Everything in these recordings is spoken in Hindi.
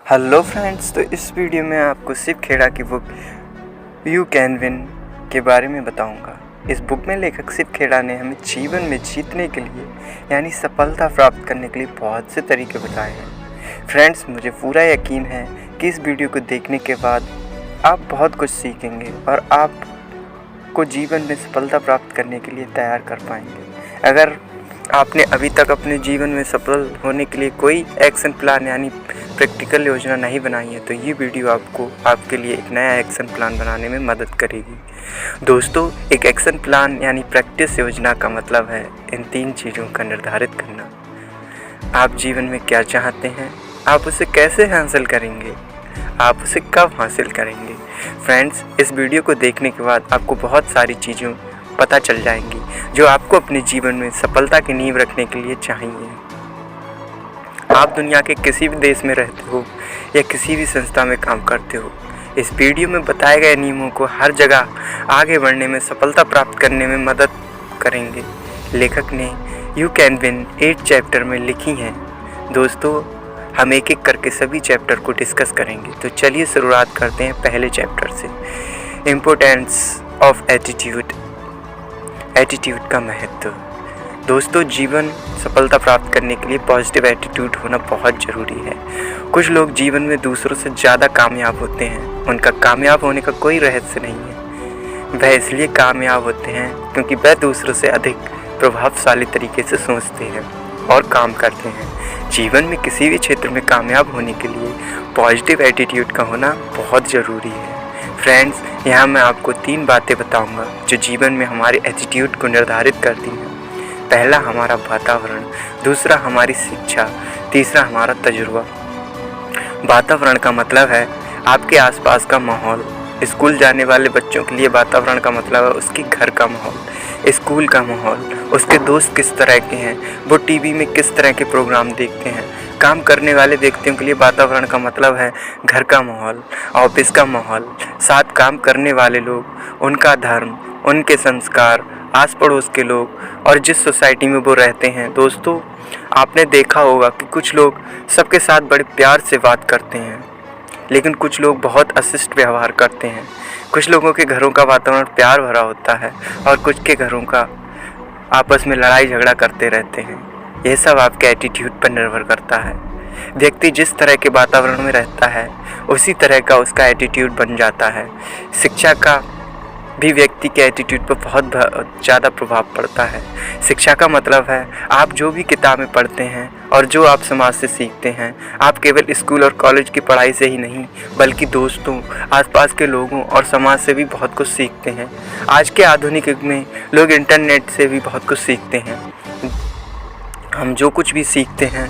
हेलो फ्रेंड्स, तो इस वीडियो में आपको शिव खेड़ा की बुक यू कैन विन के बारे में बताऊंगा। इस बुक में लेखक शिव खेड़ा ने हमें जीवन में जीतने के लिए यानी सफलता प्राप्त करने के लिए बहुत से तरीके बताए हैं। फ्रेंड्स, मुझे पूरा यकीन है कि इस वीडियो को देखने के बाद आप बहुत कुछ सीखेंगे और आपको जीवन में सफलता प्राप्त करने के लिए तैयार कर पाएंगे। अगर आपने अभी तक अपने जीवन में सफल होने के लिए कोई एक्शन प्लान यानी प्रैक्टिकल योजना नहीं बनाई है तो ये वीडियो आपके लिए एक नया एक्शन प्लान बनाने में मदद करेगी। दोस्तों, एक एक्शन प्लान यानी प्रैक्टिस योजना का मतलब है इन 3 चीज़ों का निर्धारित करना। आप जीवन में क्या चाहते हैं, आप उसे कैसे हासिल करेंगे, आप उसे कब हासिल करेंगे। फ्रेंड्स, इस वीडियो को देखने के बाद आपको बहुत सारी चीज़ों पता चल जाएंगी जो आपको अपने जीवन में सफलता की नींव रखने के लिए चाहिए। आप दुनिया के किसी भी देश में रहते हो या किसी भी संस्था में काम करते हो, इस वीडियो में बताए गए नियमों को हर जगह आगे बढ़ने में सफलता प्राप्त करने में मदद करेंगे। लेखक ने यू कैन विन 8 चैप्टर में लिखी हैं। दोस्तों, हम एक एक करके सभी चैप्टर को डिस्कस करेंगे। तो चलिए शुरुआत करते हैं पहले चैप्टर से, इम्पोर्टेंस ऑफ एटीट्यूड। एटीट्यूड का महत्व। दोस्तों, जीवन सफलता प्राप्त करने के लिए पॉजिटिव एटीट्यूड होना बहुत ज़रूरी है। कुछ लोग जीवन में दूसरों से ज़्यादा कामयाब होते हैं। उनका कामयाब होने का कोई रहस्य नहीं है। वह इसलिए कामयाब होते हैं क्योंकि वह दूसरों से अधिक प्रभावशाली तरीके से सोचते हैं और काम करते हैं। जीवन में किसी भी क्षेत्र में कामयाब होने के लिए पॉजिटिव एटीट्यूड का होना बहुत ज़रूरी है। फ्रेंड्स, यहाँ मैं आपको 3 बातें बताऊंगा जो जीवन में हमारे एटीट्यूड को निर्धारित करती हैं। पहला हमारा वातावरण, दूसरा हमारी शिक्षा, तीसरा हमारा तजुर्बा। वातावरण का मतलब है आपके आसपास का माहौल। स्कूल जाने वाले बच्चों के लिए वातावरण का मतलब है उसके घर का माहौल, स्कूल का माहौल, उसके दोस्त किस तरह के हैं, वो टीवी में किस तरह के प्रोग्राम देखते हैं। काम करने वाले व्यक्तियों के लिए वातावरण का मतलब है घर का माहौल, ऑफिस का माहौल, साथ काम करने वाले लोग, उनका धर्म, उनके संस्कार, आस पड़ोस के लोग और जिस सोसाइटी में वो रहते हैं। दोस्तों, आपने देखा होगा कि कुछ लोग सबके साथ बड़े प्यार से बात करते हैं, लेकिन कुछ लोग बहुत अशिष्ट व्यवहार करते हैं। कुछ लोगों के घरों का वातावरण प्यार भरा होता है और कुछ के घरों का आपस में लड़ाई झगड़ा करते रहते हैं। यह सब आपके एटीट्यूड पर निर्भर करता है। व्यक्ति जिस तरह के वातावरण में रहता है उसी तरह का उसका एटीट्यूड बन जाता है। शिक्षा का भी व्यक्ति के एटीट्यूड पर बहुत ज़्यादा प्रभाव पड़ता है। शिक्षा का मतलब है आप जो भी किताबें पढ़ते हैं और जो आप समाज से सीखते हैं। आप केवल स्कूल और कॉलेज की पढ़ाई से ही नहीं बल्कि दोस्तों, आसपास के लोगों और समाज से भी बहुत कुछ सीखते हैं। आज के आधुनिक युग में लोग इंटरनेट से भी बहुत कुछ सीखते हैं। हम जो कुछ भी सीखते हैं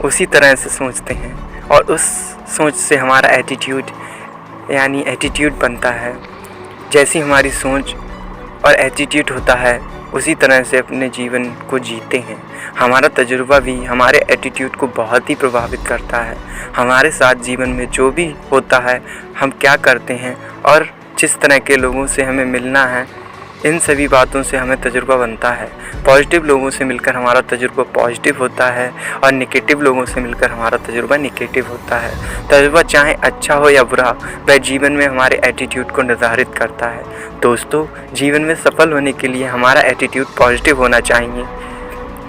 उसी तरह से सोचते हैं और उस सोच से हमारा एटीट्यूड बनता है। जैसी हमारी सोच और एटीट्यूड होता है उसी तरह से अपने जीवन को जीते हैं। हमारा तजुर्बा भी हमारे एटीट्यूड को बहुत ही प्रभावित करता है। हमारे साथ जीवन में जो भी होता है, हम क्या करते हैं और जिस तरह के लोगों से हमें मिलना है, इन सभी बातों से हमें तजुर्बा बनता है। पॉजिटिव लोगों से मिलकर हमारा तजुर्बा पॉजिटिव होता है और नेगेटिव लोगों से मिलकर हमारा तजुर्बा नेगेटिव होता है। तजुर्बा चाहे अच्छा हो या बुरा, वह जीवन में हमारे एटीट्यूड को निर्धारित करता है। दोस्तों, जीवन में सफल होने के लिए हमारा एटीट्यूड पॉजिटिव होना चाहिए।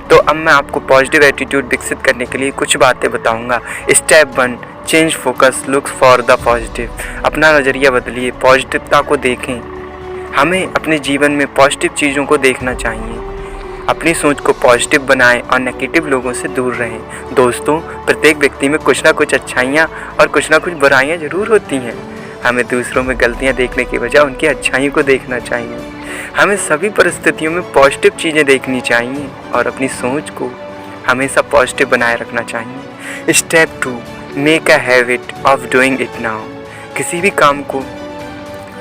तो अब मैं आपको पॉजिटिव एटीट्यूड विकसित करने के लिए कुछ बातें बताऊँगा। Step 1, change focus, look for the positive. अपना नज़रिया बदलिए, पॉजिटिवता को देखें। हमें अपने जीवन में पॉजिटिव चीज़ों को देखना चाहिए। अपनी सोच को पॉजिटिव बनाएं और नेगेटिव लोगों से दूर रहें। दोस्तों, प्रत्येक व्यक्ति में कुछ ना कुछ अच्छाइयाँ और कुछ ना कुछ बुराइयाँ ज़रूर होती हैं। हमें दूसरों में गलतियाँ देखने की बजाय उनकी अच्छाइयों को देखना चाहिए। हमें सभी परिस्थितियों में पॉजिटिव चीज़ें देखनी चाहिए और अपनी सोच को हमेशा पॉजिटिव बनाए रखना चाहिए। Step 2, make a habit of doing it now. किसी भी काम को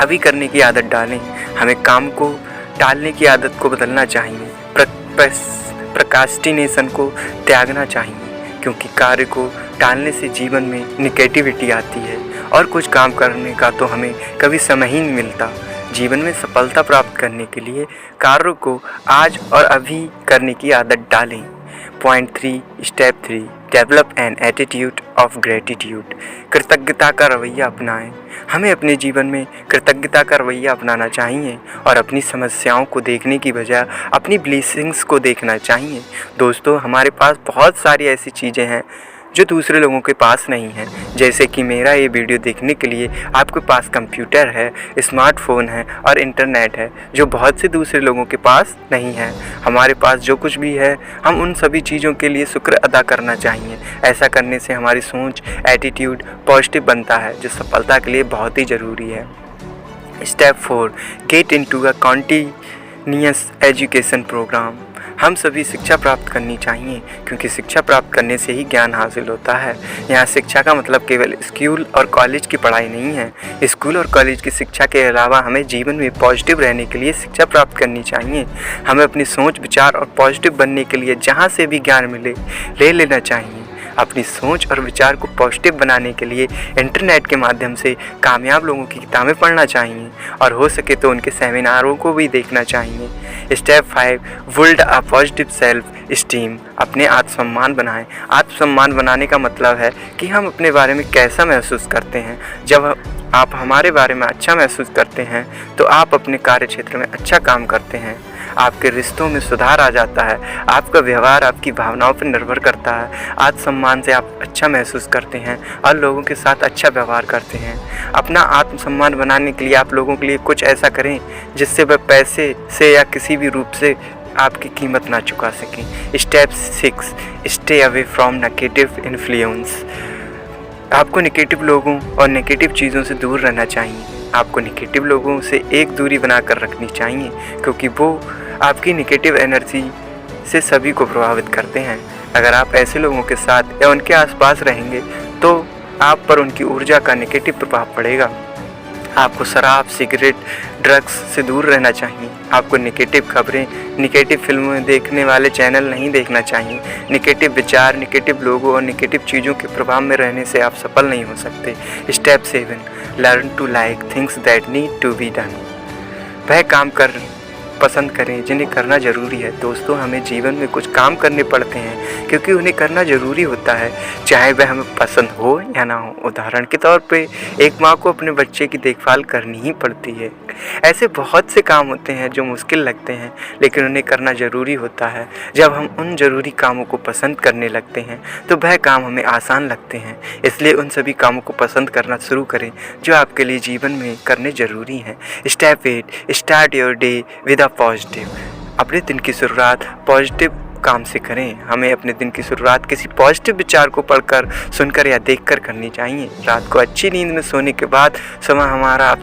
अभी करने की आदत डालें। हमें काम को टालने की आदत को बदलना चाहिए। प्रोक्रास्टिनेशन को त्यागना चाहिए क्योंकि कार्य को टालने से जीवन में निगेटिविटी आती है और कुछ काम करने का तो हमें कभी समय ही नहीं मिलता। जीवन में सफलता प्राप्त करने के लिए कार्यों को आज और अभी करने की आदत डालें। Point 3, step 3, develop an attitude of gratitude. कृतज्ञता का रवैया अपनाएं। हमें अपने जीवन में कृतज्ञता का रवैया अपनाना चाहिए और अपनी समस्याओं को देखने की बजाय अपनी ब्लेसिंग्स को देखना चाहिए। दोस्तों, हमारे पास बहुत सारी ऐसी चीज़ें हैं जो दूसरे लोगों के पास नहीं है। जैसे कि मेरा ये वीडियो देखने के लिए आपके पास कंप्यूटर है, स्मार्टफ़ोन है और इंटरनेट है, जो बहुत से दूसरे लोगों के पास नहीं है। हमारे पास जो कुछ भी है, हम उन सभी चीज़ों के लिए शुक्र अदा करना चाहिए। ऐसा करने से हमारी सोच, एटीट्यूड पॉजिटिव बनता है, जो सफलता के लिए बहुत ही ज़रूरी है। Step 4, get into a continuous education program. हम सभी शिक्षा प्राप्त करनी चाहिए, क्योंकि शिक्षा प्राप्त करने से ही ज्ञान हासिल होता है। यहाँ शिक्षा का मतलब केवल स्कूल और कॉलेज की पढ़ाई नहीं है। स्कूल और कॉलेज की शिक्षा के अलावा हमें जीवन में पॉजिटिव रहने के लिए शिक्षा प्राप्त करनी चाहिए। हमें अपनी सोच, विचार और पॉजिटिव बनने के लिए जहाँ से भी ज्ञान मिले ले लेना चाहिए। अपनी सोच और विचार को पॉजिटिव बनाने के लिए इंटरनेट के माध्यम से कामयाब लोगों की किताबें पढ़ना चाहिए और हो सके तो उनके सेमिनारों को भी देखना चाहिए। Step 5, build a positive self esteem. अपने आत्मसम्मान बनाएं। आत्मसम्मान बनाने का मतलब है कि हम अपने बारे में कैसा महसूस करते हैं। जब आप हमारे बारे में अच्छा महसूस करते हैं तो आप अपने कार्य क्षेत्र में अच्छा काम करते हैं, आपके रिश्तों में सुधार आ जाता है, आपका व्यवहार आपकी भावनाओं पर निर्भर करता है। आत्मसम्मान से आप अच्छा महसूस करते हैं और लोगों के साथ अच्छा व्यवहार करते हैं। अपना आत्मसम्मान बनाने के लिए आप लोगों के लिए कुछ ऐसा करें जिससे वह पैसे से या किसी भी रूप से आपकी कीमत ना चुका सकें। Step 6, stay away from negative influence. आपको नेगेटिव लोगों और नेगेटिव चीज़ों से दूर रहना चाहिए। आपको नेगेटिव लोगों से एक दूरी बनाकर रखनी चाहिए, क्योंकि वो आपकी नेगेटिव एनर्जी से सभी को प्रभावित करते हैं। अगर आप ऐसे लोगों के साथ या उनके आसपास रहेंगे तो आप पर उनकी ऊर्जा का नेगेटिव प्रभाव पड़ेगा। आपको शराब, सिगरेट, ड्रग्स से दूर रहना चाहिए। आपको नेगेटिव खबरें, नेगेटिव फिल्में देखने वाले चैनल नहीं देखना चाहिए। नेगेटिव विचार, नेगेटिव लोगों और नेगेटिव चीज़ों के प्रभाव में रहने से आप सफल नहीं हो सकते। Step 7, learn to like things that need to be done. वह काम पसंद करें जिन्हें करना ज़रूरी है। दोस्तों, हमें जीवन में कुछ काम करने पड़ते हैं क्योंकि उन्हें करना ज़रूरी होता है, चाहे वह हमें पसंद हो या ना हो। उदाहरण के तौर पे एक माँ को अपने बच्चे की देखभाल करनी ही पड़ती है। ऐसे बहुत से काम होते हैं जो मुश्किल लगते हैं, लेकिन उन्हें करना ज़रूरी होता है। जब हम उन ज़रूरी कामों को पसंद करने लगते हैं तो वह काम हमें आसान लगते हैं। इसलिए उन सभी कामों को पसंद करना शुरू करें जो आपके लिए जीवन में करने ज़रूरी हैं। Step 8, start your day with a positive. अपने दिन की शुरुआत पॉजिटिव काम से करें। हमें अपने दिन की शुरुआत किसी पॉजिटिव विचार को पढ़कर, सुनकर या देखकर करनी चाहिए। रात को अच्छी नींद में सोने के बाद समय हमारा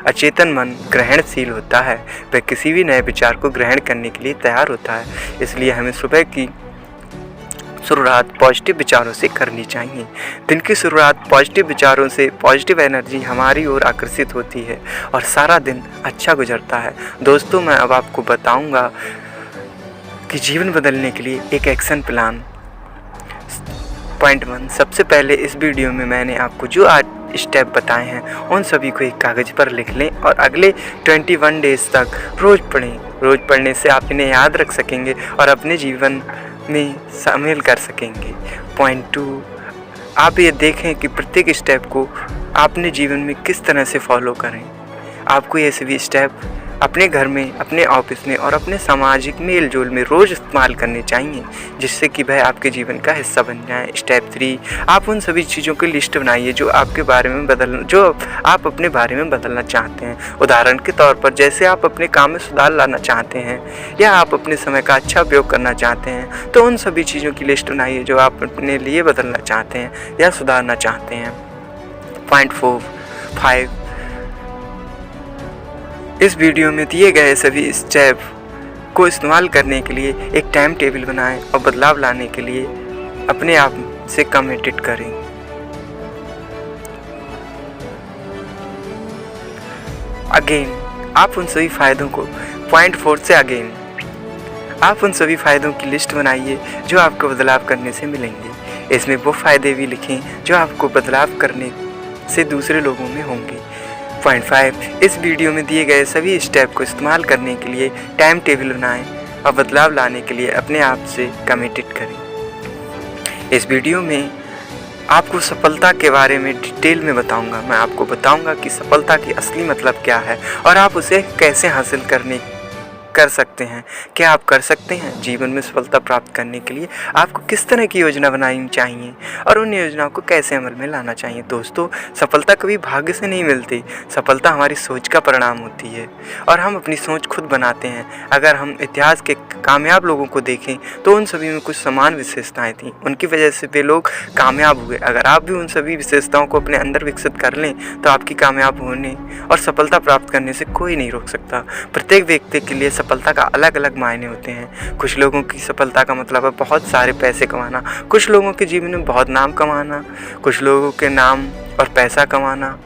अचेतन मन ग्रहणशील होता है। वह किसी भी नए विचार को ग्रहण करने के लिए तैयार होता है। इसलिए हमें सुबह की शुरुआत पॉजिटिव विचारों से करनी चाहिए। दिन की शुरुआत पॉजिटिव विचारों से, पॉजिटिव एनर्जी हमारी ओर आकर्षित होती है और सारा दिन अच्छा गुजरता है। दोस्तों, मैं अब आपको बताऊंगा कि जीवन बदलने के लिए एक एक्शन प्लान। पॉइंट 1, सबसे पहले इस वीडियो में मैंने आपको जो आज स्टेप बताए हैं उन सभी को एक कागज़ पर लिख लें और अगले 21 डेज़ तक रोज़ पढ़ें। रोज़ पढ़ने से आप इन्हें याद रख सकेंगे और अपने जीवन में शामिल कर सकेंगे। पॉइंट 2, आप ये देखें कि प्रत्येक स्टेप को आपने जीवन में किस तरह से फॉलो करें। आपको ये सभी स्टेप अपने घर में, अपने ऑफिस में और अपने सामाजिक मेल जोल में रोज़ इस्तेमाल करने चाहिए, जिससे कि वह आपके जीवन का हिस्सा बन जाए। स्टेप 3, आप उन सभी चीज़ों की लिस्ट बनाइए जो आप अपने बारे में बदलना चाहते हैं। उदाहरण के तौर पर जैसे आप अपने काम में सुधार लाना चाहते हैं या आप अपने समय का अच्छा उपयोग करना चाहते हैं, तो उन सभी चीज़ों की लिस्ट बनाइए जो आप अपने लिए बदलना चाहते हैं या सुधारना चाहते हैं। पॉइंट 5, इस वीडियो में दिए गए सभी स्टेप को इस्तेमाल करने के लिए एक टाइम टेबल बनाएं और बदलाव लाने के लिए अपने आप से कमिटेड करें। अगेन, आप उन सभी फ़ायदों को पॉइंट 4 से आप उन सभी फ़ायदों की लिस्ट बनाइए जो आपको बदलाव करने से मिलेंगे। इसमें वो फ़ायदे भी लिखें जो आपको बदलाव करने से दूसरे लोगों में होंगे। पॉइंट 5, इस वीडियो में दिए गए सभी स्टेप को इस्तेमाल करने के लिए टाइम टेबल बनाएं और बदलाव लाने के लिए अपने आप से कमिटेड करें। इस वीडियो में आपको सफलता के बारे में डिटेल में बताऊंगा। मैं आपको बताऊंगा कि सफलता की असली मतलब क्या है और आप उसे कैसे हासिल कर सकते हैं। क्या आप कर सकते हैं? जीवन में सफलता प्राप्त करने के लिए आपको किस तरह की योजना बनानी चाहिए और उन योजनाओं को कैसे अमल में लाना चाहिए। दोस्तों, सफलता कभी भाग्य से नहीं मिलती। सफलता हमारी सोच का परिणाम होती है और हम अपनी सोच खुद बनाते हैं। अगर हम इतिहास के कामयाब लोगों को देखें तो उन सभी में कुछ समान विशेषताएं थीं। उनकी वजह से वे लोग कामयाब हुए। अगर आप भी उन सभी विशेषताओं को अपने अंदर विकसित कर लें तो आपकी कामयाब होने और सफलता प्राप्त करने से कोई नहीं रोक सकता। प्रत्येक व्यक्ति के लिए सफलता का अलग अलग मायने होते हैं। कुछ लोगों की सफलता का मतलब है बहुत सारे पैसे कमाना, कुछ लोगों के जीवन में बहुत नाम कमाना, कुछ लोगों के नाम और पैसा कमाना,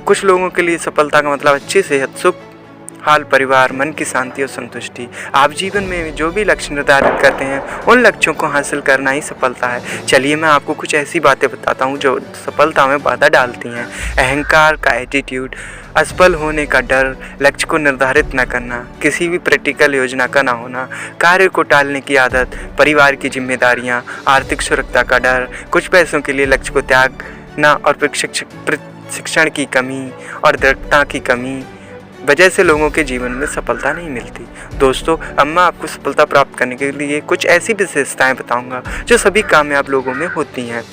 कुछ लोगों के लिए सफलता का मतलब अच्छी सेहत, सुख हाल, परिवार, मन की शांति और संतुष्टि। आप जीवन में जो भी लक्ष्य निर्धारित करते हैं उन लक्ष्यों को हासिल करना ही सफलता है। चलिए मैं आपको कुछ ऐसी बातें बताता हूँ जो सफलता में बाधा डालती हैं। अहंकार का एटीट्यूड, असफल होने का डर, लक्ष्य को निर्धारित न करना, किसी भी प्रैक्टिकल योजना का न होना, कार्य को टालने की आदत, परिवार की जिम्मेदारियाँ, आर्थिक सुरक्षा का डर, कुछ पैसों के लिए लक्ष्य को त्यागना और प्रशिक्षण की कमी और दृढ़ता की कमी वजह से लोगों के जीवन में सफलता नहीं मिलती। दोस्तों, अब मैं आपको सफलता प्राप्त करने के लिए कुछ ऐसी विशेषताएं बताऊंगा जो सभी कामयाब लोगों में होती हैं।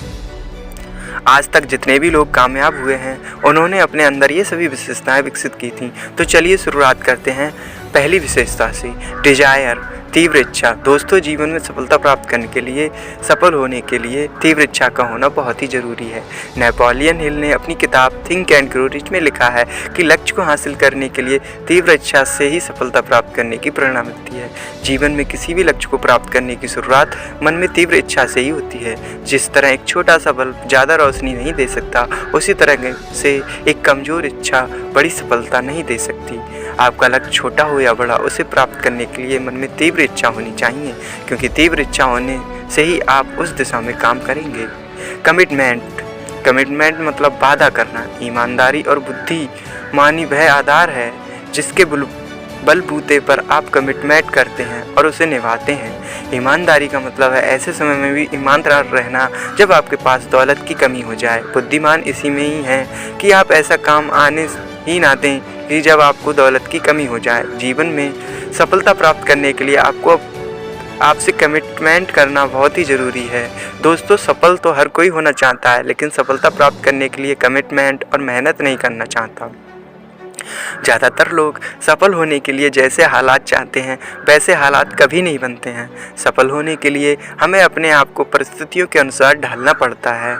आज तक जितने भी लोग कामयाब हुए हैं उन्होंने अपने अंदर ये सभी विशेषताएं विकसित की थी। तो चलिए शुरुआत करते हैं पहली विशेषता से, डिजायर, तीव्र इच्छा। दोस्तों, जीवन में सफलता प्राप्त करने के लिए, सफल होने के लिए तीव्र इच्छा का होना बहुत ही ज़रूरी है। नेपोलियन हिल ने अपनी किताब थिंक एंड ग्रो रिच में लिखा है कि लक्ष्य को हासिल करने के लिए तीव्र इच्छा से ही सफलता प्राप्त करने की प्रेरणा मिलती है। जीवन में किसी भी लक्ष्य को प्राप्त करने की शुरुआत मन में तीव्र इच्छा से ही होती है। जिस तरह एक छोटा सा बल्ब ज़्यादा रोशनी नहीं दे सकता, उसी तरह से एक कमज़ोर इच्छा बड़ी सफलता नहीं दे सकती। आपका लक्ष्य छोटा हो या बड़ा, उसे प्राप्त करने के लिए मन में तीव्र इच्छा होनी चाहिए, क्योंकि तीव्र इच्छा होने से ही आप उस दिशा में काम करेंगे। कमिटमेंट मतलब वादा करना। ईमानदारी और बुद्धिमानी वह आधार है जिसके बलबूते पर आप कमिटमेंट करते हैं और उसे निभाते हैं। ईमानदारी का मतलब है ऐसे समय में भी ईमानदार रहना जब आपके पास दौलत की कमी हो जाए। बुद्धिमान इसी में ही है कि आप ऐसा काम आने ही ना दें कि जब आपको दौलत की कमी हो जाए। जीवन में सफलता प्राप्त करने के लिए आपसे कमिटमेंट करना बहुत ही ज़रूरी है। दोस्तों, सफल तो हर कोई होना चाहता है, लेकिन सफलता प्राप्त करने के लिए कमिटमेंट और मेहनत नहीं करना चाहता। ज़्यादातर लोग सफल होने के लिए जैसे हालात चाहते हैं वैसे हालात कभी नहीं बनते हैं। सफल होने के लिए हमें अपने आप को परिस्थितियों के अनुसार ढालना पड़ता है।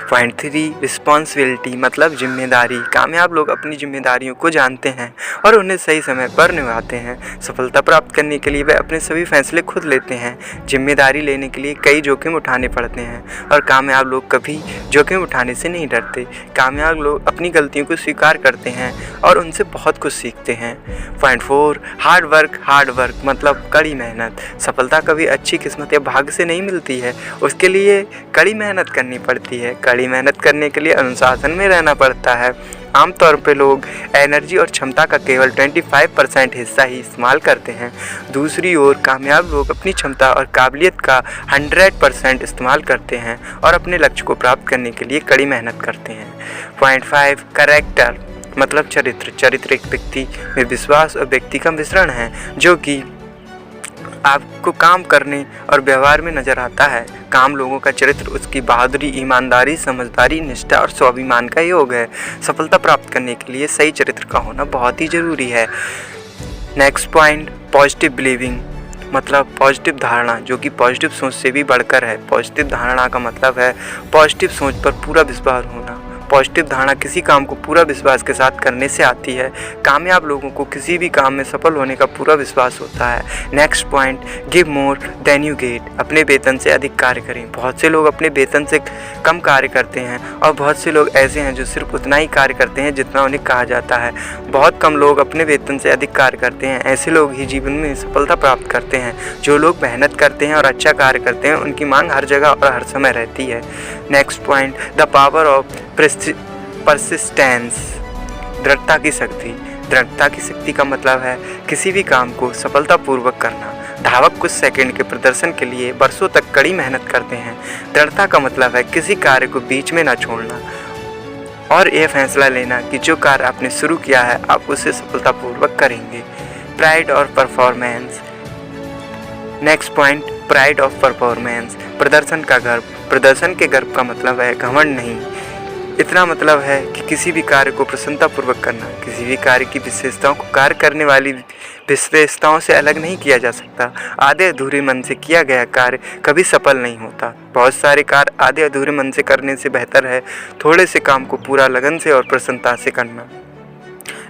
पॉइंट 3, रिस्पॉन्सिबिलिटी मतलब जिम्मेदारी। कामयाब लोग अपनी जिम्मेदारियों को जानते हैं और उन्हें सही समय पर निभाते हैं। सफलता प्राप्त करने के लिए वे अपने सभी फैसले खुद लेते हैं। जिम्मेदारी लेने के लिए कई जोखिम उठाने पड़ते हैं और कामयाब लोग कभी जोखिम उठाने से नहीं डरते। कामयाब लोग अपनी गलतियों को स्वीकार करते हैं और उनसे बहुत कुछ सीखते हैं। पॉइंट 4, हार्ड वर्क मतलब कड़ी मेहनत। सफलता कभी अच्छी किस्मत या भाग्य से नहीं मिलती है, उसके लिए कड़ी मेहनत करनी पड़ती है। कड़ी मेहनत करने के लिए अनुशासन में रहना पड़ता है। आमतौर पर लोग एनर्जी और क्षमता का केवल 25% हिस्सा ही इस्तेमाल करते हैं। दूसरी ओर कामयाब लोग अपनी क्षमता और काबिलियत का 100% इस्तेमाल करते हैं और अपने लक्ष्य को प्राप्त करने के लिए कड़ी मेहनत करते हैं। पॉइंट 5, कैरेक्टर मतलब चरित्र एक व्यक्ति में विश्वास और व्यक्ति का मिश्रण है जो कि आपको काम करने और व्यवहार में नजर आता है। काम लोगों का चरित्र उसकी बहादुरी, ईमानदारी, समझदारी, निष्ठा और स्वाभिमान का योग है। सफलता प्राप्त करने के लिए सही चरित्र का होना बहुत ही ज़रूरी है। नेक्स्ट पॉइंट, पॉजिटिव बिलीविंग मतलब पॉजिटिव धारणा, जो कि पॉजिटिव सोच से भी बढ़कर है। पॉजिटिव धारणा का मतलब है पॉजिटिव सोच पर पूरा विश्वास होना। पॉजिटिव धारणा किसी काम को पूरा विश्वास के साथ करने से आती है। कामयाब लोगों को किसी भी काम में सफल होने का पूरा विश्वास होता है। Next point, give more than you get अपने वेतन से अधिक कार्य करें। बहुत से लोग अपने वेतन से कम कार्य करते हैं और बहुत से लोग ऐसे हैं जो सिर्फ उतना ही कार्य करते हैं जितना उन्हें कहा जाता है। बहुत कम लोग अपने वेतन से अधिक कार्य करते हैं। ऐसे लोग ही जीवन में सफलता प्राप्त करते हैं। जो लोग मेहनत करते हैं और अच्छा कार्य करते हैं उनकी मांग हर जगह और हर समय रहती है। Next point, the power of persistence दृढ़ता की शक्ति। दृढ़ता की शक्ति का मतलब है किसी भी काम को सफलतापूर्वक करना। धावक कुछ सेकंड के प्रदर्शन के लिए वर्षों तक कड़ी मेहनत करते हैं। दृढ़ता का मतलब है किसी कार्य को बीच में न छोड़ना और यह फैसला लेना कि जो कार्य आपने शुरू किया है आप उसे सफलतापूर्वक करेंगे। प्राइड और performance. Next point, pride of performance. प्रदर्शन का गर्व। प्रदर्शन के गर्व का मतलब है घमंड नहीं, इतना मतलब है कि किसी भी कार्य को प्रसन्नतापूर्वक करना। किसी भी कार्य की विशेषताओं को कार्य करने वाली विशेषताओं से अलग नहीं किया जा सकता। आधे अधूरे मन से किया गया कार्य कभी सफल नहीं होता। बहुत सारे कार्य आधे अधूरे मन से करने से बेहतर है थोड़े से काम को पूरा लगन से और प्रसन्नता से करना।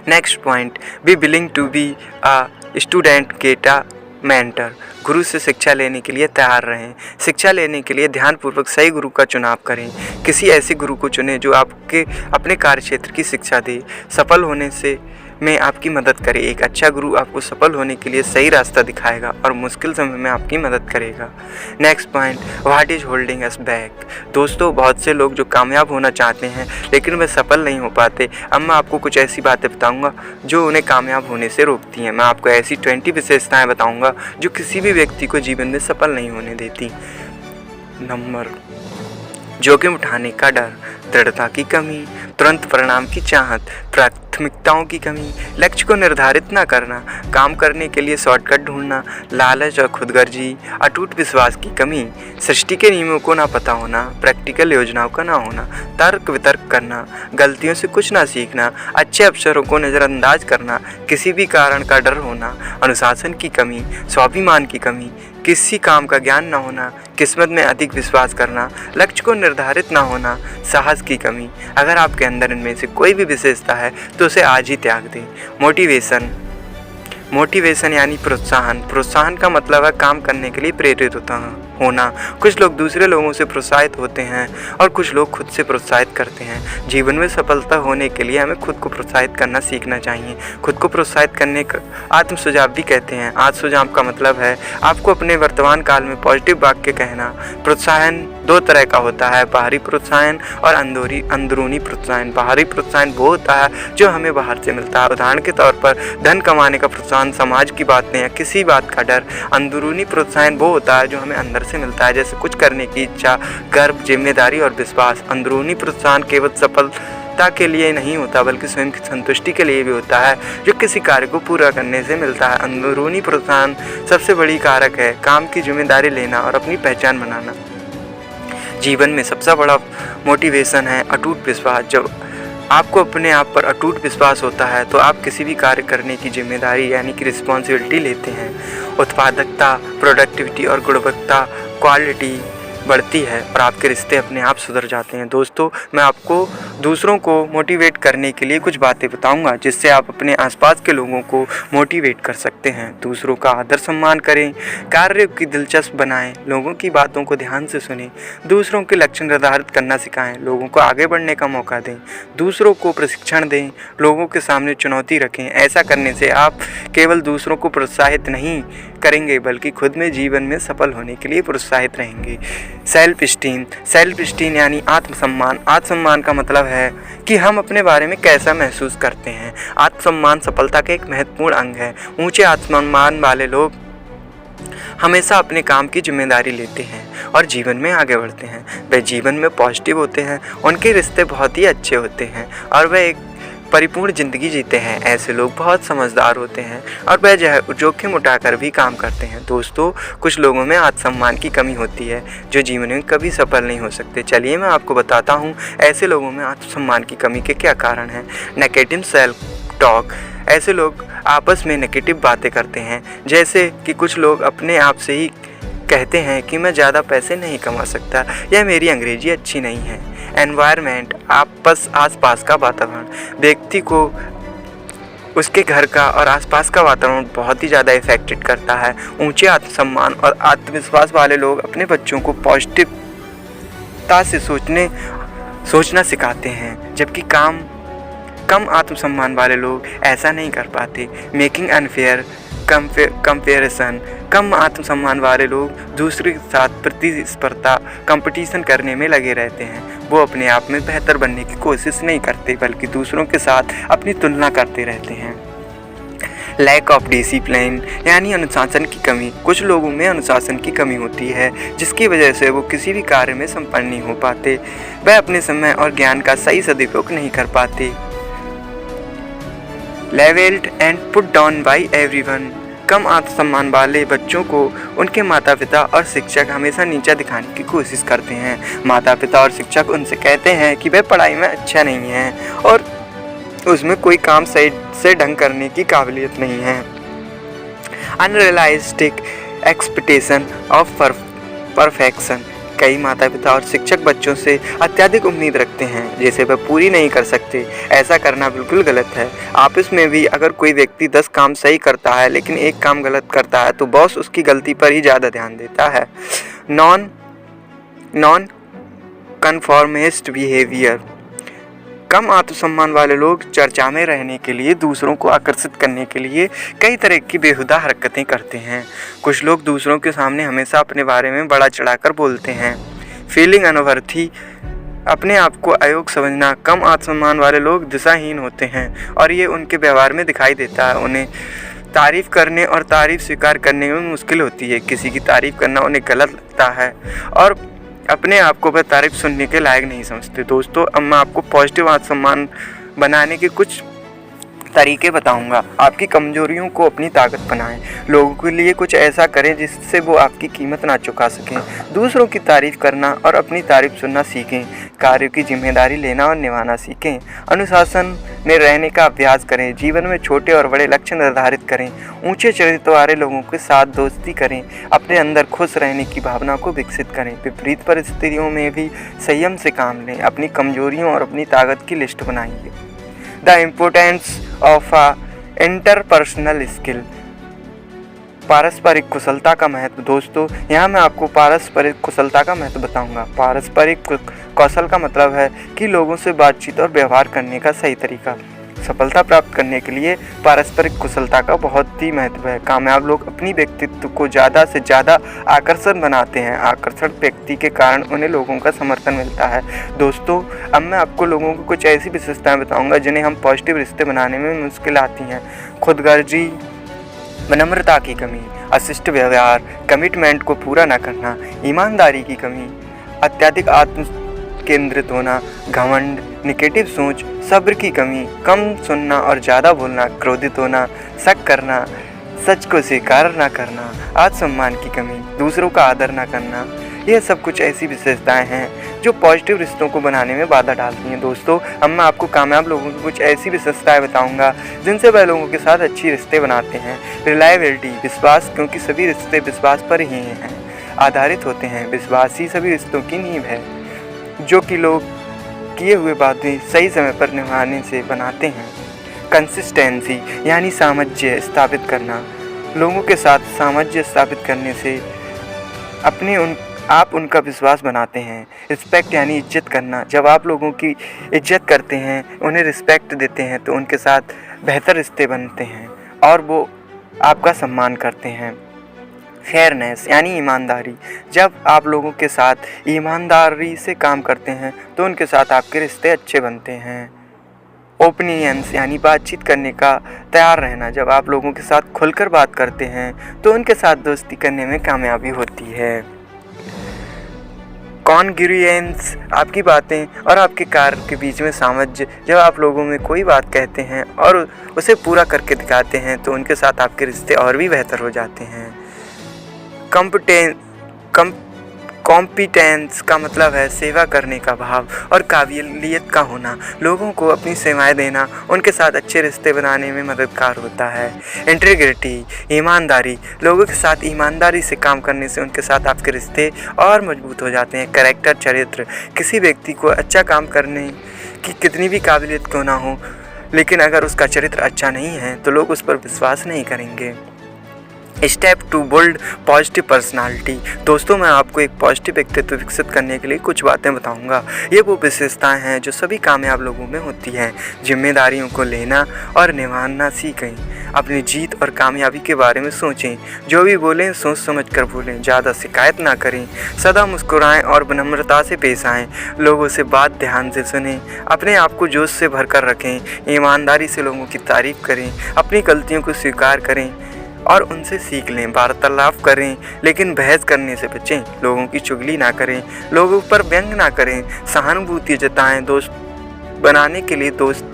Next point, be willing to be a student get a mentor. गुरु से शिक्षा लेने के लिए तैयार रहें। शिक्षा लेने के लिए ध्यानपूर्वक सही गुरु का चुनाव करें। किसी ऐसे गुरु को चुनें जो आपके अपने कार्य क्षेत्र की शिक्षा दे, सफल होने से में आपकी मदद करे। एक अच्छा गुरु आपको सफल होने के लिए सही रास्ता दिखाएगा और मुश्किल समय में आपकी मदद करेगा। Next point, what is holding us back. दोस्तों, बहुत से लोग जो कामयाब होना चाहते हैं लेकिन वे सफल नहीं हो पाते। अब मैं आपको कुछ ऐसी बातें बताऊंगा जो उन्हें कामयाब होने से रोकती हैं। मैं आपको ऐसी 20 विशेषताएं बताऊंगा जो किसी भी व्यक्ति को जीवन में सफल नहीं होने देती। नंबर, जोखिम उठाने का डर, दृढ़ता की कमी, तुरंत परिणाम की चाहत, प्राथमिकताओं की कमी, लक्ष्य को निर्धारित न करना, काम करने के लिए शॉर्टकट ढूंढना, लालच और खुदगर्जी, अटूट विश्वास की कमी, सृष्टि के नियमों को ना पता होना, प्रैक्टिकल योजनाओं का ना होना, तर्क वितर्क करना, गलतियों से कुछ ना सीखना, अच्छे अवसरों को नज़रअंदाज करना, किसी भी कारण का डर होना, अनुशासन की कमी, स्वाभिमान की कमी, किसी काम का ज्ञान न होना, किस्मत में अधिक विश्वास करना, लक्ष्य को निर्धारित न होना, साहस की कमी। अगर आपके अंदर इनमें से कोई भी विशेषता है तो उसे आज ही त्याग दें। मोटिवेशन यानी प्रोत्साहन। प्रोत्साहन का मतलब है काम करने के लिए प्रेरित होना। कुछ लोग दूसरे लोगों से प्रोत्साहित होते हैं और कुछ लोग खुद से प्रोत्साहित करते हैं। जीवन में सफलता होने के लिए हमें खुद को प्रोत्साहित करना सीखना चाहिए। खुद को प्रोत्साहित करने का आत्म सुझाव भी कहते हैं। आत्म सुझाव का मतलब है आपको अपने वर्तमान काल में पॉजिटिव वाक्य कहना। प्रोत्साहन दो तरह का होता है, बाहरी प्रोत्साहन और अंदरूनी प्रोत्साहन। बाहरी प्रोत्साहन वो होता है जो हमें बाहर से मिलता है। उदाहरण के तौर पर धन कमाने का प्रोत्साहन, समाज की बातें या किसी बात का डर। अंदरूनी प्रोत्साहन वो होता है जो हमें अंदर से मिलता है, जैसे कुछ करने की इच्छा, गर्व, जिम्मेदारी और विश्वास। अंदरूनी प्रोत्साहन केवल सफलता के लिए नहीं होता बल्कि स्वयं की संतुष्टि के लिए भी होता है जो किसी कार्य को पूरा करने से मिलता है। अंदरूनी प्रोत्साहन सबसे बड़ी कारक है काम की जिम्मेदारी लेना और अपनी पहचान बनाना। जीवन में सबसे बड़ा मोटिवेशन है अटूट विश्वास। जब आपको अपने आप पर अटूट विश्वास होता है तो आप किसी भी कार्य करने की जिम्मेदारी यानी कि रिस्पॉन्सिबिलिटी लेते हैं। उत्पादकता, प्रोडक्टिविटी और गुणवत्ता, क्वालिटी बढ़ती है और आपके रिश्ते अपने आप सुधर जाते हैं। दोस्तों, मैं आपको दूसरों को मोटिवेट करने के लिए कुछ बातें बताऊंगा जिससे आप अपने आसपास के लोगों को मोटिवेट कर सकते हैं। दूसरों का आदर सम्मान करें, कार्य की दिलचस्प बनाएं, लोगों की बातों को ध्यान से सुनें, दूसरों के लक्ष्य निर्धारित करना सिखाएं, लोगों को आगे बढ़ने का मौका दें, दूसरों को प्रशिक्षण दें, लोगों के सामने चुनौती रखें। ऐसा करने से आप केवल दूसरों को प्रोत्साहित नहीं करेंगे बल्कि खुद में जीवन में सफल होने के लिए प्रोत्साहित रहेंगे। सेल्फ स्टीम यानी आत्मसम्मान। आत्मसम्मान का मतलब है कि हम अपने बारे में कैसा महसूस करते हैं। आत्मसम्मान सफलता का एक महत्वपूर्ण अंग है। ऊंचे आत्मसम्मान वाले लोग हमेशा अपने काम की जिम्मेदारी लेते हैं और जीवन में आगे बढ़ते हैं। वे जीवन में पॉजिटिव होते हैं, उनके रिश्ते बहुत ही अच्छे होते हैं और वे एक परिपूर्ण जिंदगी जीते हैं। ऐसे लोग बहुत समझदार होते हैं और वह जोखिम उठाकर भी काम करते हैं। दोस्तों, कुछ लोगों में आत्मसम्मान की कमी होती है जो जीवन में कभी सफल नहीं हो सकते। चलिए मैं आपको बताता हूँ ऐसे लोगों में आत्मसम्मान की कमी के क्या कारण हैं। Negative self talk. ऐसे लोग आपस में नेगेटिव बातें करते हैं, जैसे कि कुछ लोग अपने आप से ही कहते हैं कि मैं ज़्यादा पैसे नहीं कमा सकता या मेरी अंग्रेजी अच्छी नहीं है। एनवायरनमेंट, आसपास का वातावरण। व्यक्ति को उसके घर का और आसपास का वातावरण बहुत ही ज़्यादा इफेक्टेड करता है। ऊंचे आत्मसम्मान और आत्मविश्वास वाले लोग अपने बच्चों को पॉजिटिवता से सोचना सिखाते हैं, जबकि कम आत्मसम्मान वाले लोग ऐसा नहीं कर पाते। Making unfair comparison. कम आत्मसम्मान वाले लोग दूसरे के साथ प्रतिस्पर्धा कंपटीशन करने में लगे रहते हैं। वो अपने आप में बेहतर बनने की कोशिश नहीं करते बल्कि दूसरों के साथ अपनी तुलना करते रहते हैं। लैक ऑफ डिसिप्लिन यानी अनुशासन की कमी। कुछ लोगों में अनुशासन की कमी होती है जिसकी वजह से वो किसी भी कार्य में संपन्न नहीं हो पाते। वह अपने समय और ज्ञान का सही सदुपयोग नहीं कर पाते। Levelled and put down by everyone. कम आत्मसम्मान वाले बच्चों को उनके माता पिता और शिक्षक हमेशा नीचा दिखाने की कोशिश करते हैं। माता पिता और शिक्षक उनसे कहते हैं कि वह पढ़ाई में अच्छा नहीं है और उसमें कोई काम सही से ढंग करने की काबिलियत नहीं है। Unrealistic expectation of perfection. कई माता पिता और शिक्षक बच्चों से अत्यधिक उम्मीद रखते हैं जिसे वह पूरी नहीं कर सकते। ऐसा करना बिल्कुल गलत है। आपस में भी अगर कोई व्यक्ति 10 काम सही करता है लेकिन एक काम गलत करता है तो बॉस उसकी गलती पर ही ज़्यादा ध्यान देता है। Non conformist behaviour. कम आत्मसम्मान वाले लोग चर्चा में रहने के लिए, दूसरों को आकर्षित करने के लिए कई तरह की बेहुदा हरकतें करते हैं। कुछ लोग दूसरों के सामने हमेशा अपने बारे में बड़ा चढ़ाकर बोलते हैं। फीलिंग अनवर्थी, अपने आप को अयोग्य समझना। कम आत्मसम्मान वाले लोग दिशाहीन होते हैं और ये उनके व्यवहार में दिखाई देता है। उन्हें तारीफ़ करने और तारीफ़ स्वीकार करने में मुश्किल होती है। किसी की तारीफ़ करना उन्हें गलत लगता है और अपने आप को वह तारीफ सुनने के लायक नहीं समझते। दोस्तों, अब मैं आपको पॉजिटिव आत्मसम्मान बनाने के कुछ तरीके बताऊंगा। आपकी कमजोरियों को अपनी ताकत बनाएं। लोगों के लिए कुछ ऐसा करें जिससे वो आपकी कीमत ना चुका सकें। दूसरों की तारीफ करना और अपनी तारीफ सुनना सीखें। कार्यों की जिम्मेदारी लेना और निभाना सीखें। अनुशासन में रहने का अभ्यास करें। जीवन में छोटे और बड़े लक्ष्य निर्धारित करें। ऊंचे चरित्र वाले लोगों के साथ दोस्ती करें। अपने अंदर खुश रहने की भावना को विकसित करें। विपरीत परिस्थितियों में भी संयम से काम लें। अपनी कमजोरियों और अपनी ताकत की लिस्ट बनाइए। The importance of interpersonal skill. पारस्परिक कुशलता का महत्व। दोस्तों, यहाँ मैं आपको पारस्परिक कुशलता का महत्व बताऊंगा। पारस्परिक कौशल का मतलब है कि लोगों से बातचीत और व्यवहार करने का सही तरीका। सफलता प्राप्त करने के लिए पारस्परिक कुशलता का बहुत ही महत्व है। कामयाब लोग अपनी व्यक्तित्व को ज़्यादा से ज़्यादा आकर्षण बनाते हैं। आकर्षण व्यक्ति के कारण उन्हें लोगों का समर्थन मिलता है। दोस्तों, अब मैं आपको लोगों की कुछ ऐसी विशेषताएं बताऊंगा जिन्हें हम पॉजिटिव रिश्ते बनाने में मुश्किल आती हैं। खुदगर्जी, विनम्रता की कमी, अशिष्ट व्यवहार, कमिटमेंट को पूरा न करना, ईमानदारी की कमी, अत्यधिक आत्म केंद्रित होना, घमंड, निगेटिव सोच, सब्र की कमी, कम सुनना और ज़्यादा बोलना, क्रोधित होना, शक करना, सच को स्वीकार न करना, आत्मसम्मान की कमी, दूसरों का आदर न करना। यह सब कुछ ऐसी विशेषताएं हैं जो पॉजिटिव रिश्तों को बनाने में बाधा डालती हैं। दोस्तों, अब मैं आपको कामयाब लोगों की कुछ ऐसी विशेषताएं बताऊंगा जिनसे वह लोगों के साथ अच्छी रिश्ते बनाते हैं। रिलायबिलिटी, विश्वास, क्योंकि सभी रिश्ते विश्वास पर ही हैं आधारित होते हैं। विश्वास ही सभी रिश्तों की नींव है जो कि लोग किए हुए बातें सही समय पर निभाने से बनाते हैं। कंसिस्टेंसी यानी सामंजस्य स्थापित करना। लोगों के साथ सामंजस्य स्थापित करने से आप उनका विश्वास बनाते हैं। रिस्पेक्ट यानी इज्जत करना। जब आप लोगों की इज्जत करते हैं, उन्हें रिस्पेक्ट देते हैं तो उनके साथ बेहतर रिश्ते बनते हैं और वो आपका सम्मान करते हैं। फेयरनेस यानी ईमानदारी। जब आप लोगों के साथ ईमानदारी से काम करते हैं तो उनके साथ आपके रिश्ते अच्छे बनते हैं। ओपिनियंस यानी बातचीत करने का तैयार रहना। जब आप लोगों के साथ खुलकर बात करते हैं तो उनके साथ दोस्ती करने में कामयाबी होती है। कॉन्ग्रुएंस, आपकी बातें और आपके कार्य के बीच में सामंजस्य। जब आप लोगों में कोई बात कहते हैं और उसे पूरा करके दिखाते हैं तो उनके साथ आपके रिश्ते और भी बेहतर हो जाते हैं। कॉम्पिटेंस का मतलब है सेवा करने का भाव और काबिलियत का होना। लोगों को अपनी सेवाएं देना उनके साथ अच्छे रिश्ते बनाने में मददगार होता है। इंटीग्रिटी, ईमानदारी। लोगों के साथ ईमानदारी से काम करने से उनके साथ आपके रिश्ते और मजबूत हो जाते हैं। कैरेक्टर, चरित्र। किसी व्यक्ति को अच्छा काम करने की कितनी भी काबिलियत क्यों ना हो, लेकिन अगर उसका चरित्र अच्छा नहीं है तो लोग उस पर विश्वास नहीं करेंगे। Step 2 build positive personality. दोस्तों, मैं आपको एक पॉजिटिव व्यक्तित्व विकसित करने के लिए कुछ बातें बताऊंगा। ये वो विशेषताएं हैं जो सभी कामयाब लोगों में होती हैं। जिम्मेदारियों को लेना और निभाना सीखें। अपनी जीत और कामयाबी के बारे में सोचें। जो भी बोलें सोच समझ कर बोलें। ज़्यादा शिकायत ना करें। सदा मुस्कुराएं और विनम्रता से पेश आएँ। लोगों से बात ध्यान से सुनें। अपने आप को जोश से भर कर रखें। ईमानदारी से लोगों की तारीफ़ करें। अपनी गलतियों को स्वीकार करें और उनसे सीख लें। वार्तालाप करें लेकिन बहस करने से बचें। लोगों की चुगली ना करें। लोगों पर व्यंग ना करें। सहानुभूति जताएं। दोस्त बनाने के लिए दोस्त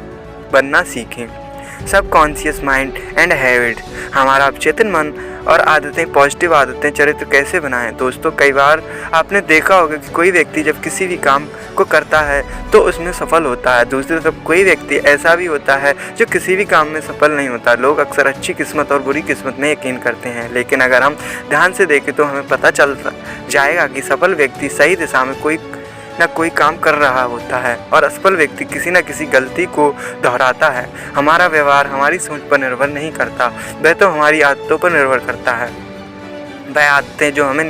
बनना सीखें। Subconscious mind and habit. हमारा अवचेतन मन और आदतें, पॉजिटिव आदतें चरित्र कैसे बनाएं। दोस्तों, कई बार आपने देखा होगा कि कोई व्यक्ति जब किसी भी काम को करता है तो उसमें सफल होता है। दूसरी तरफ कोई व्यक्ति ऐसा भी होता है जो किसी भी काम में सफल नहीं होता। लोग अक्सर अच्छी किस्मत और बुरी किस्मत में यकीन करते हैं, लेकिन अगर हम ध्यान से देखें तो हमें पता चल जाएगा कि सफल व्यक्ति सही दिशा में कोई न कोई काम कर रहा होता है और असफल व्यक्ति किसी न किसी गलती को दोहराता है। हमारा व्यवहार हमारी सोच पर निर्भर नहीं करता, वह तो हमारी आदतों पर निर्भर करता है। वह आदतें जो हमारी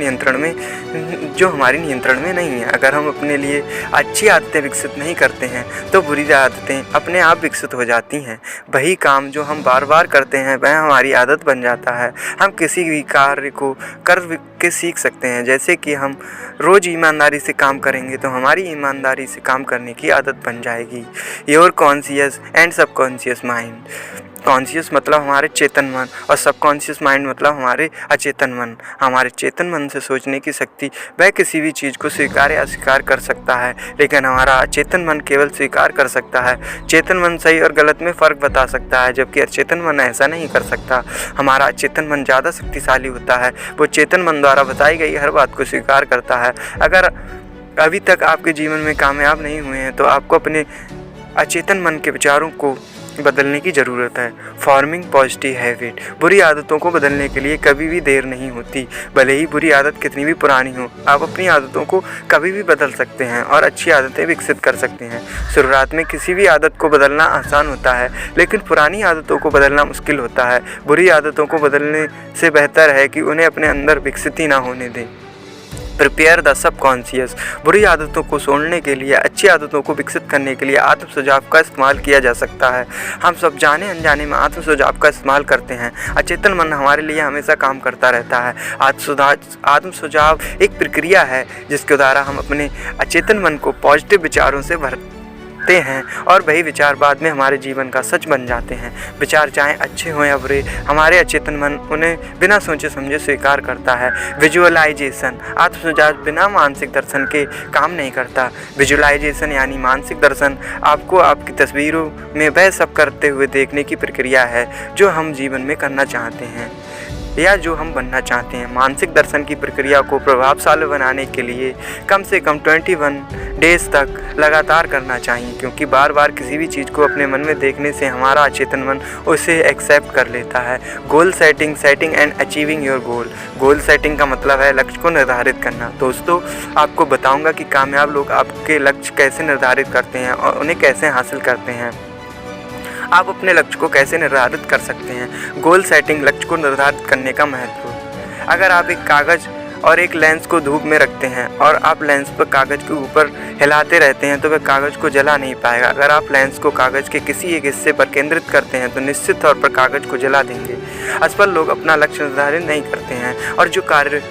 नियंत्रण में नहीं है। अगर हम अपने लिए अच्छी आदतें विकसित नहीं करते हैं तो बुरी आदतें अपने आप विकसित हो जाती हैं। वही काम जो हम बार बार करते हैं वह हमारी आदत बन जाता है। हम किसी भी कार्य को कर के सीख सकते हैं। जैसे कि हम रोज़ ईमानदारी से काम करेंगे तो हमारी ईमानदारी से काम करने की आदत बन जाएगी। Your conscious and subconscious mind. Conscious मतलब हमारे चेतन मन और सबकॉन्शियस माइंड मतलब हमारे अचेतन मन। हमारे चेतन मन से सोचने की शक्ति, वह किसी भी चीज़ को स्वीकार या अस्वीकार कर सकता है, लेकिन हमारा अचेतन मन केवल स्वीकार कर सकता है। चेतन मन सही और गलत में फ़र्क बता सकता है, जबकि अचेतन मन ऐसा नहीं कर सकता। हमारा अचेतन मन ज़्यादा शक्तिशाली होता है। वो चेतन मन द्वारा बताई गई हर बात को स्वीकार करता है। अगर अभी तक आपके जीवन में कामयाब नहीं हुए हैं तो आपको अपने अचेतन मन के विचारों को बदलने की ज़रूरत है। Forming positive habit. बुरी आदतों को बदलने के लिए कभी भी देर नहीं होती। भले ही बुरी आदत कितनी भी पुरानी हो, आप अपनी आदतों को कभी भी बदल सकते हैं और अच्छी आदतें विकसित कर सकते हैं। शुरुआत में किसी भी आदत को बदलना आसान होता है, लेकिन पुरानी आदतों को बदलना मुश्किल होता है। बुरी आदतों को बदलने से बेहतर है कि उन्हें अपने अंदर विकसित ही ना होने दें। Prepare the subconscious. बुरी आदतों को छोड़ने के लिए, अच्छी आदतों को विकसित करने के लिए आत्म सुझाव का इस्तेमाल किया जा सकता है। हम सब जाने अनजाने में आत्म सुझाव का इस्तेमाल करते हैं। अचेतन मन हमारे लिए हमेशा काम करता रहता है। आत्म सुझाव एक प्रक्रिया है जिसके द्वारा हम अपने अचेतन मन को पॉजिटिव विचारों से भरते हैं और वही विचार बाद में हमारे जीवन का सच बन जाते हैं। विचार चाहे अच्छे हों या बुरे, हमारे अचेतन मन उन्हें बिना सोचे समझे स्वीकार करता है। विजुअलाइजेशन। आत्म सुझाव बिना मानसिक दर्शन के काम नहीं करता। विजुअलाइजेशन यानी मानसिक दर्शन आपको आपकी तस्वीरों में वह सब करते हुए देखने की प्रक्रिया है जो हम जीवन में करना चाहते हैं या जो हम बनना चाहते हैं। मानसिक दर्शन की प्रक्रिया को प्रभावशाली बनाने के लिए कम से कम 21 डेज तक लगातार करना चाहिए, क्योंकि बार बार किसी भी चीज़ को अपने मन में देखने से हमारा अचेतन मन उसे एक्सेप्ट कर लेता है। Goal setting and achieving your goal. Goal setting का मतलब है लक्ष्य को निर्धारित करना। दोस्तों, आपको बताऊंगा कि कामयाब लोग आपके लक्ष्य कैसे निर्धारित करते हैं और उन्हें कैसे हासिल करते हैं। आप अपने लक्ष्य को कैसे निर्धारित कर सकते हैं। Goal setting. लक्ष्य को निर्धारित करने का महत्व। अगर आप एक कागज़ और एक लेंस को धूप में रखते हैं और आप लेंस पर कागज़ के ऊपर हिलाते रहते हैं तो वह कागज़ को जला नहीं पाएगा। अगर आप लेंस को कागज़ के किसी एक हिस्से पर केंद्रित करते हैं तो निश्चित तौर पर कागज़ को जला देंगे। असफल लोग अपना लक्ष्य निर्धारित नहीं करते हैं और जो कार्य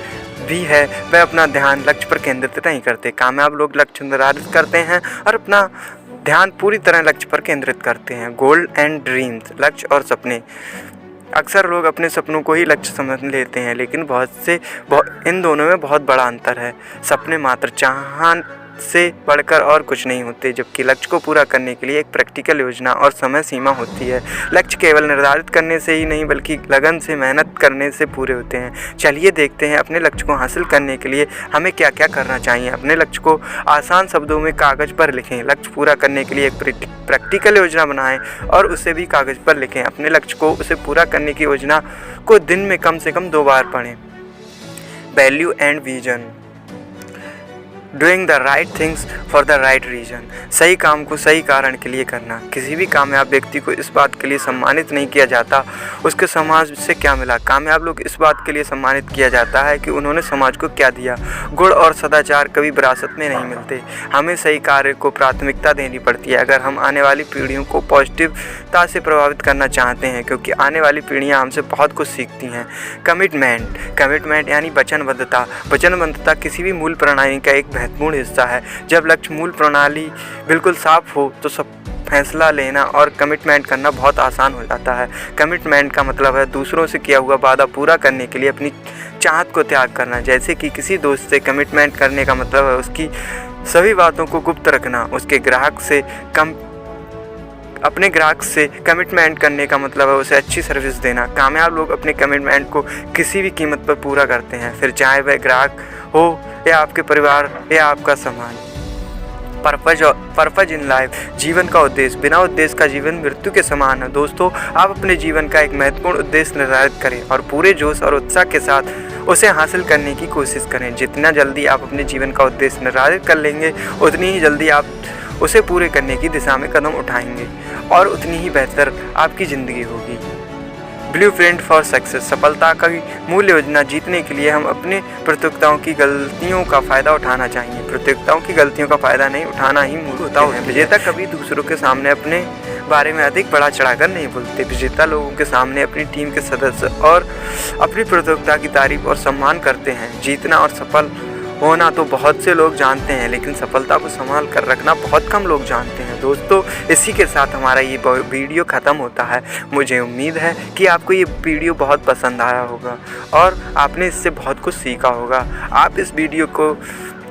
भी है वह अपना ध्यान लक्ष्य पर केंद्रित नहीं करते। कामयाब लोग लक्ष्य निर्धारित करते हैं और अपना ध्यान पूरी तरह लक्ष्य पर केंद्रित करते हैं। Goal and dreams. लक्ष्य और सपने। अक्सर लोग अपने सपनों को ही लक्ष्य समझ लेते हैं, लेकिन इन दोनों में बहुत बड़ा अंतर है। सपने मात्र चाहत से बढ़कर और कुछ नहीं होते, जबकि लक्ष्य को पूरा करने के लिए एक प्रैक्टिकल योजना और समय सीमा होती है। लक्ष्य केवल निर्धारित करने से ही नहीं बल्कि लगन से मेहनत करने से पूरे होते हैं। चलिए देखते हैं अपने लक्ष्य को हासिल करने के लिए हमें क्या क्या करना चाहिए। अपने लक्ष्य को आसान शब्दों में कागज़ पर लिखें। लक्ष्य पूरा करने के लिए एक प्रैक्टिकल योजना बनाएं और उसे भी कागज़ पर लिखें। अपने लक्ष्य को उसे पूरा करने की योजना को दिन में कम से कम 2 बार पढ़ें। Value and vision. Doing the right things for the right reason, सही काम को सही कारण के लिए करना। किसी भी कामयाब व्यक्ति को इस बात के लिए सम्मानित नहीं किया जाता उसके समाज से क्या मिला, कामयाब लोग इस बात के लिए सम्मानित किया जाता है कि उन्होंने समाज को क्या दिया। गुण और सदाचार कभी विरासत में नहीं मिलते, हमें सही कार्य को प्राथमिकता देनी पड़ती है अगर हम आने वाली पीढ़ियों को पॉजिटिवता से प्रभावित करना चाहते हैं, क्योंकि आने वाली पीढ़ियाँ हमसे बहुत कुछ सीखती हैं। कमिटमेंट यानी वचनबद्धता किसी भी मूल प्रणाली का एक महत्वपूर्ण हिस्सा है। जब लक्ष्य मूल प्रणाली बिल्कुल साफ हो तो सब फैसला लेना और कमिटमेंट करना बहुत आसान हो जाता है। कमिटमेंट का मतलब है दूसरों से किया हुआ वादा पूरा करने के लिए अपनी चाहत को त्याग करना। जैसे कि किसी दोस्त से कमिटमेंट करने का मतलब है उसकी सभी बातों को गुप्त रखना। अपने ग्राहक से कमिटमेंट करने का मतलब है उसे अच्छी सर्विस देना। कामयाब लोग अपने कमिटमेंट को किसी भी कीमत पर पूरा करते हैं, फिर चाहे वह ग्राहक हो या आपके परिवार या आपका समाज। पर्पज इन लाइफ, जीवन का उद्देश्य। बिना उद्देश्य का जीवन मृत्यु के समान है। दोस्तों, आप अपने जीवन का एक महत्वपूर्ण उद्देश्य निर्धारित करें और पूरे जोश और उत्साह के साथ उसे हासिल करने की कोशिश करें। जितना जल्दी आप अपने जीवन का उद्देश्य निर्धारित कर लेंगे उतनी ही जल्दी आप उसे पूरे करने की दिशा में कदम उठाएंगे और उतनी ही बेहतर आपकी ज़िंदगी होगी। ब्लूप्रिंट फॉर सक्सेस, सफलता की मूल योजना। जीतने के लिए हम अपने प्रतियोगिताओं की गलतियों का फ़ायदा उठाना चाहिए। प्रतियोगिताओं की गलतियों का फ़ायदा नहीं उठाना ही मूर्खता है। विजेता कभी दूसरों के सामने अपने बारे में अधिक बड़ा चढ़ाकर नहीं बोलते। विजेता लोगों के सामने अपनी टीम के सदस्य और अपनी प्रतियोगिता की तारीफ और सम्मान करते हैं। जीतना और सफल होना तो बहुत से लोग जानते हैं, लेकिन सफलता को संभाल कर रखना बहुत कम लोग जानते हैं। दोस्तों, इसी के साथ हमारा ये वीडियो ख़त्म होता है। मुझे उम्मीद है कि आपको ये वीडियो बहुत पसंद आया होगा और आपने इससे बहुत कुछ सीखा होगा। आप इस वीडियो को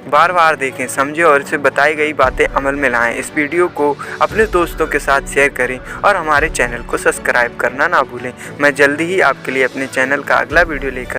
बार बार देखें, समझें और इसे बताई गई बातें अमल में लाएं। इस वीडियो को अपने दोस्तों के साथ शेयर करें और हमारे चैनल को सब्सक्राइब करना ना भूलें। मैं जल्दी ही आपके लिए अपने चैनल का अगला वीडियो लेकर